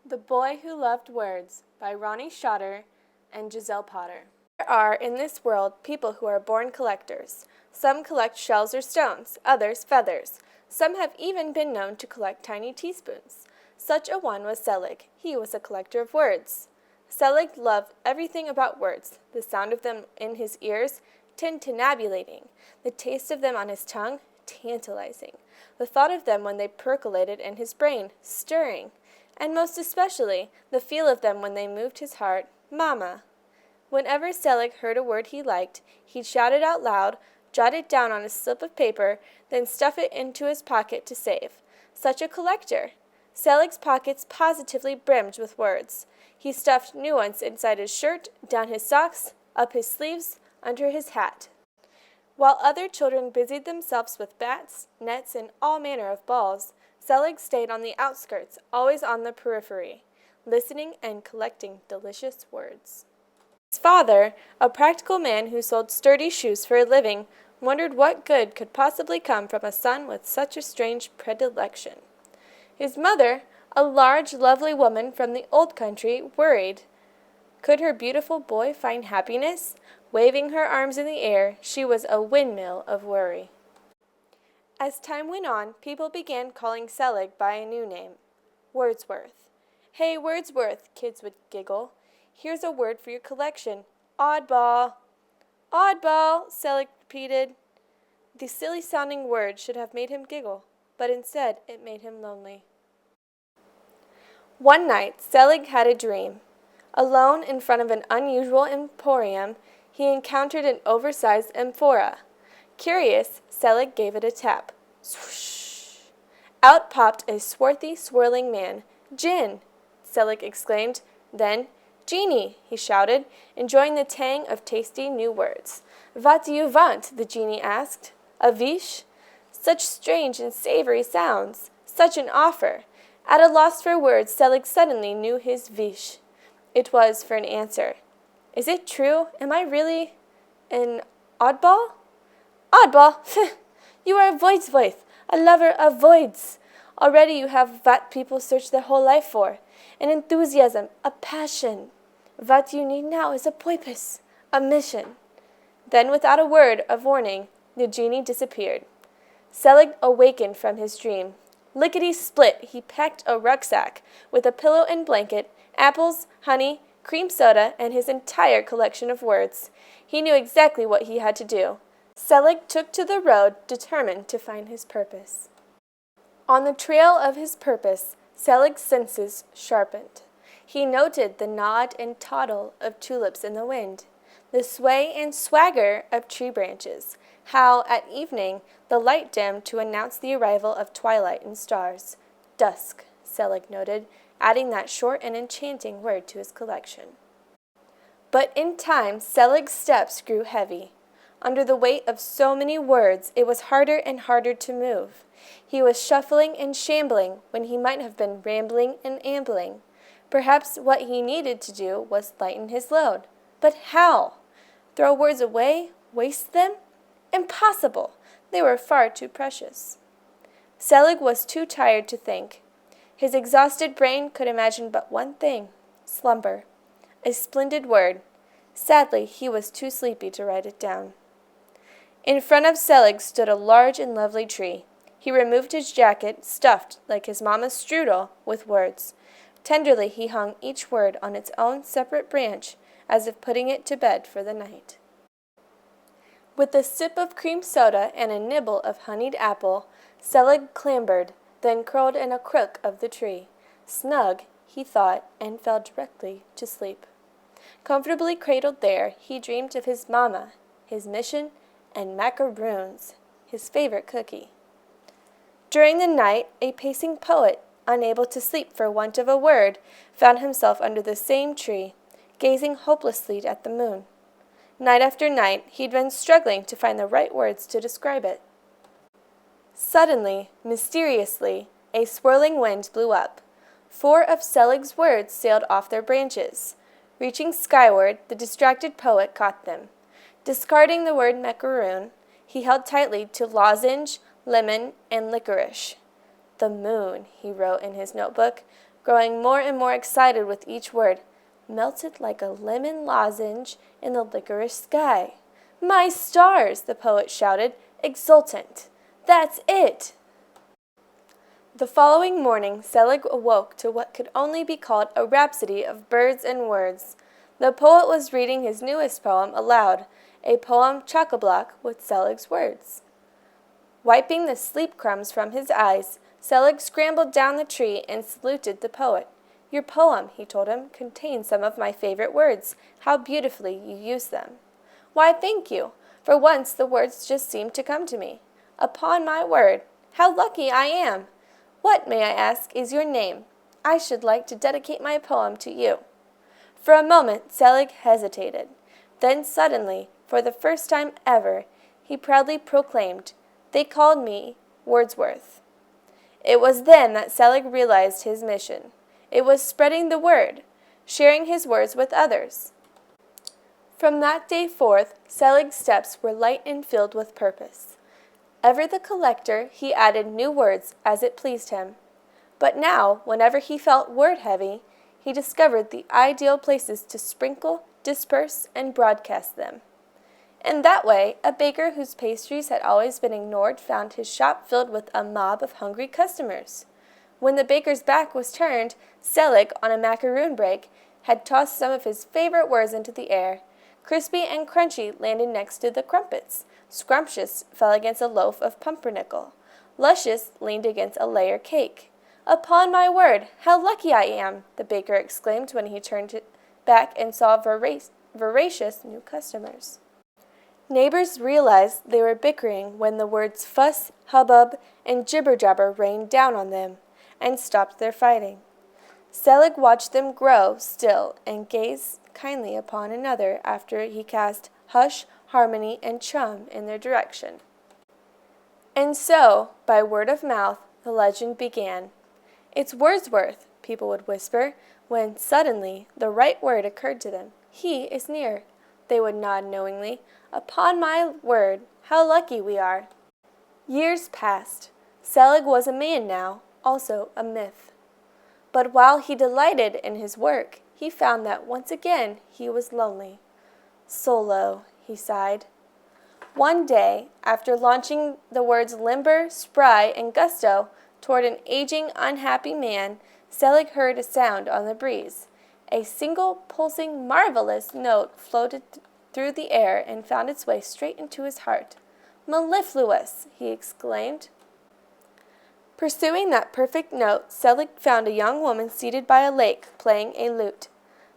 The Boy Who Loved Words by Roni Schotter and Giselle Potter. There are in this world people who are born collectors. Some collect shells or stones, others feathers. Some have even been known to collect tiny teaspoons. Such a one was Selig. He was a collector of words. Selig loved everything about words, the sound of them in his ears, tintinnabulating, the taste of them on his tongue, tantalizing, the thought of them when they percolated in his brain, stirring, and most especially the feel of them when they moved his heart, Mama. Whenever Selig heard a word he liked, he'd shout it out loud, jot it down on a slip of paper, then stuff it into his pocket to save. Such a collector! Selig's pockets positively brimmed with words. He stuffed new ones inside his shirt, down his socks, up his sleeves, under his hat. While other children busied themselves with bats, nets, and all manner of balls, Selig stayed on the outskirts, always on the periphery, listening and collecting delicious words. His father, a practical man who sold sturdy shoes for a living, wondered what good could possibly come from a son with such a strange predilection. His mother, a large, lovely woman from the old country, worried. Could her beautiful boy find happiness? Waving her arms in the air, she was a windmill of worry. As time went on, people began calling Selig by a new name, Wordsworth. "Hey, Wordsworth," kids would giggle. "Here's a word for your collection. Oddball." "Oddball," Selig repeated. The silly-sounding word should have made him giggle, but instead it made him lonely. One night, Selig had a dream. Alone in front of an unusual emporium, he encountered an oversized amphora. Curious, Selig gave it a tap. Swoosh! Out popped a swarthy, swirling man. "Gin!" Selig exclaimed. Then, "Genie!" he shouted, enjoying the tang of tasty new words. "What do you want?" the genie asked. "A wish?" Such strange and savory sounds! Such an offer! At a loss for words, Selig suddenly knew his wish. It was for an answer. "Is it true? Am I really an oddball?" "Oddball? You are a Wordsworth, a lover of words. Already you have what people search their whole life for, an enthusiasm, a passion. What you need now is a purpose, a mission." Then, without a word of warning, the genie disappeared. Selig awakened from his dream. Lickety-split, he packed a rucksack with a pillow and blanket, apples, honey, cream soda, and his entire collection of words. He knew exactly what he had to do. Selig took to the road, determined to find his purpose. On the trail of his purpose, Selig's senses sharpened. He noted the nod and toddle of tulips in the wind, the sway and swagger of tree branches, how, at evening, the light dimmed to announce the arrival of twilight and stars. Dusk, Selig noted, adding that short and enchanting word to his collection. But in time, Selig's steps grew heavy. Under the weight of so many words, it was harder and harder to move. He was shuffling and shambling when he might have been rambling and ambling. Perhaps what he needed to do was lighten his load. But how? Throw words away? Waste them? Impossible! They were far too precious. Selig was too tired to think. His exhausted brain could imagine but one thing: slumber. A splendid word. Sadly, he was too sleepy to write it down. In front of Selig stood a large and lovely tree. He removed his jacket, stuffed, like his mamma's strudel, with words. Tenderly he hung each word on its own separate branch, as if putting it to bed for the night. With a sip of cream soda and a nibble of honeyed apple, Selig clambered, then curled in a crook of the tree. Snug, he thought, and fell directly to sleep. Comfortably cradled there, he dreamed of his mamma, his mission, and macaroons, his favorite cookie. During the night, a pacing poet, unable to sleep for want of a word, found himself under the same tree, gazing hopelessly at the moon. Night after night, he'd been struggling to find the right words to describe it. Suddenly, mysteriously, a swirling wind blew up. 4 of Selig's words sailed off their branches. Reaching skyward, the distracted poet caught them. Discarding the word macaroon, he held tightly to lozenge, lemon, and licorice. "The moon," he wrote in his notebook, growing more and more excited with each word. Melted like a lemon lozenge in the licorice sky. My stars, the poet shouted, exultant. That's it! The following morning, Selig awoke to what could only be called a rhapsody of birds and words. The poet was reading his newest poem aloud, a poem chock-a-block with Selig's words. Wiping the sleep crumbs from his eyes, Selig scrambled down the tree and saluted the poet. Your poem, he told him, contains some of my favorite words. How beautifully you use them. Why, thank you. For once the words just seemed to come to me. Upon my word, how lucky I am! What, may I ask, is your name? I should like to dedicate my poem to you. For a moment Selig hesitated. Then suddenly, for the first time ever, he proudly proclaimed, They called me Wordsworth. It was then that Selig realized his mission. It was spreading the word, sharing his words with others. From that day forth, Selig's steps were light and filled with purpose. Ever the collector, he added new words as it pleased him. But now, whenever he felt word-heavy, he discovered the ideal places to sprinkle, disperse, and broadcast them. In that way, a baker whose pastries had always been ignored found his shop filled with a mob of hungry customers. When the baker's back was turned, Selig, on a macaroon break, had tossed some of his favorite words into the air. Crispy and crunchy landed next to the crumpets. Scrumptious fell against a loaf of pumpernickel. Luscious leaned against a layer cake. Upon my word, how lucky I am, the baker exclaimed when he turned back and saw voracious new customers. Neighbors realized they were bickering when the words fuss, hubbub, and jibber-jabber rained down on them, and stopped their fighting. Selig watched them grow still and gazed kindly upon another after he cast hush, harmony, and chum in their direction. And so, by word of mouth, the legend began. It's Wordsworth, people would whisper, when suddenly the right word occurred to them. He is near. They would nod knowingly. Upon my word, how lucky we are. Years passed. Selig was a man now, also a myth. But while he delighted in his work, he found that once again he was lonely. Solo, he sighed. One day, after launching the words limber, spry, and gusto toward an aging, unhappy man, Selig heard a sound on the breeze. A single, pulsing, marvelous note floated through the air and found its way straight into his heart. Mellifluous, he exclaimed. Pursuing that perfect note, Selig found a young woman seated by a lake, playing a lute.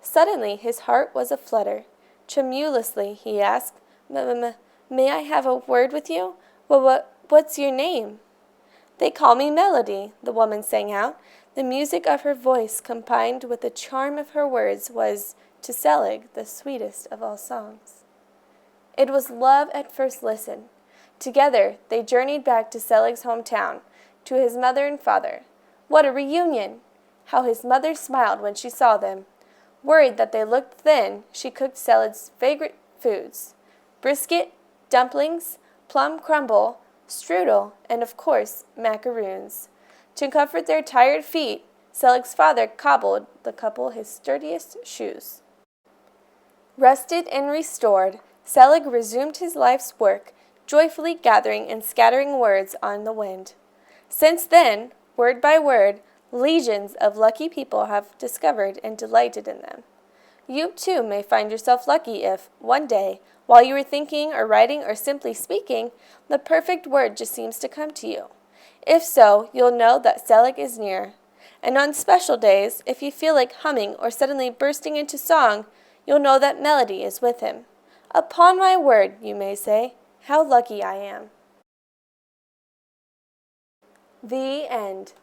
Suddenly his heart was aflutter. Tremulously he asked, May I have a word with you? What's your name? They call me Melody, the woman sang out. The music of her voice, combined with the charm of her words, was, to Selig, the sweetest of all songs. It was love at first listen. Together they journeyed back to Selig's hometown, to his mother and father. What a reunion! How his mother smiled when she saw them. Worried that they looked thin, she cooked Selig's favorite foods: brisket, dumplings, plum crumble, strudel, and of course, macaroons. To comfort their tired feet, Selig's father cobbled the couple his sturdiest shoes. Rested and restored, Selig resumed his life's work, joyfully gathering and scattering words on the wind. Since then, word by word, legions of lucky people have discovered and delighted in them. You, too, may find yourself lucky if, one day, while you are thinking or writing or simply speaking, the perfect word just seems to come to you. If so, you'll know that Selig is near. And on special days, if you feel like humming or suddenly bursting into song, you'll know that Melody is with him. Upon my word, you may say, how lucky I am. The end.